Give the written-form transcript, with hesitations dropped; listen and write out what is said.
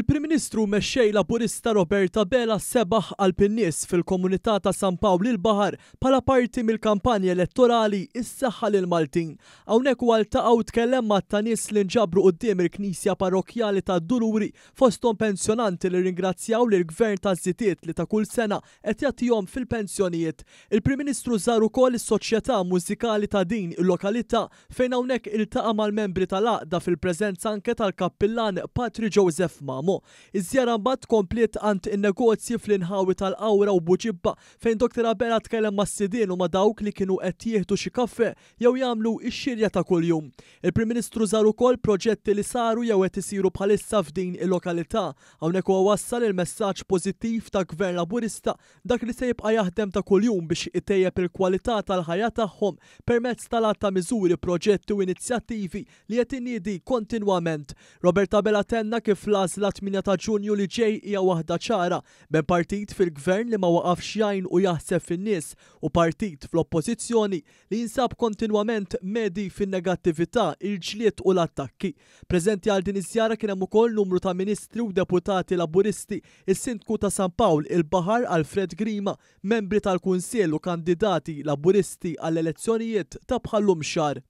Il-Prim Ministru mexxej Laburista Roberta Bela sebaħ għall-nies fil-komunità ta' San Pawl il-Baħar bħala parti mill-kampanja elettorali is-saħħa lil Maltin. Hawnhekk huwa ltaqgħu tkellem mat nies li nġabru quddiem il-Knisja Parrokjali ta' Duluri fosthom pensjonanti li ringrazzjaw lill-Gvern taż-Żitiet li ta' kull sena qed jagħtihom fil-pensjonijiet. Il-Prim Ministru żar ukoll is-soċjetà mużikali ta' din il-lokalità fejn hawnhekk iltaqa' mal-membri tal-għaqda fil-preżenza anke tal-Kappillan Patri Joseph Mamo. Iż-żjara mbagħad komplet għand in-negozji fl-inħawi tal-Qawra u Buġibba fejn Dr. Bela tkellem mas-sidien u ma' dawk li kienu qed jieħdu xi kafè jew jagħmlu x-xirja ta' kuljum. Il-Prim Ministru żar ukoll proġetti li saru jew qed isiru bħalissa f'din il-lokalità. Hawnhekk huwa wassal il-messaġġ pożittiv ta' Gvern Laburista dak li se jibqa' jaħdem ta' kuljum biex itejjeb il-kwalità tal-ħajja tagħhom permezz tal-att ta' miżuri, proġetti u inizjattivi li qed iniedi kontinwament. Roberta Bela tenna kif l-għażla 8 ta' Ġunju li ġej hija waħda ċara bejn partit fil-Gvern li ma waqafx jgħin u jaħseb fin-nies u partit fl-Oppożizzjoni li jinsab kontinwament medi fin-negattività, il-ġlied u l-attakki. Preżenti għal din iż-żjara kien hemm ukoll numru ta' ministri u deputati Laburisti, is-Sindku ta' San Pawl il-Baħar Alfred Grima, membri tal-Kunsill u kandidati Laburisti għall-elezzjonijiet ta' bħallum xahar.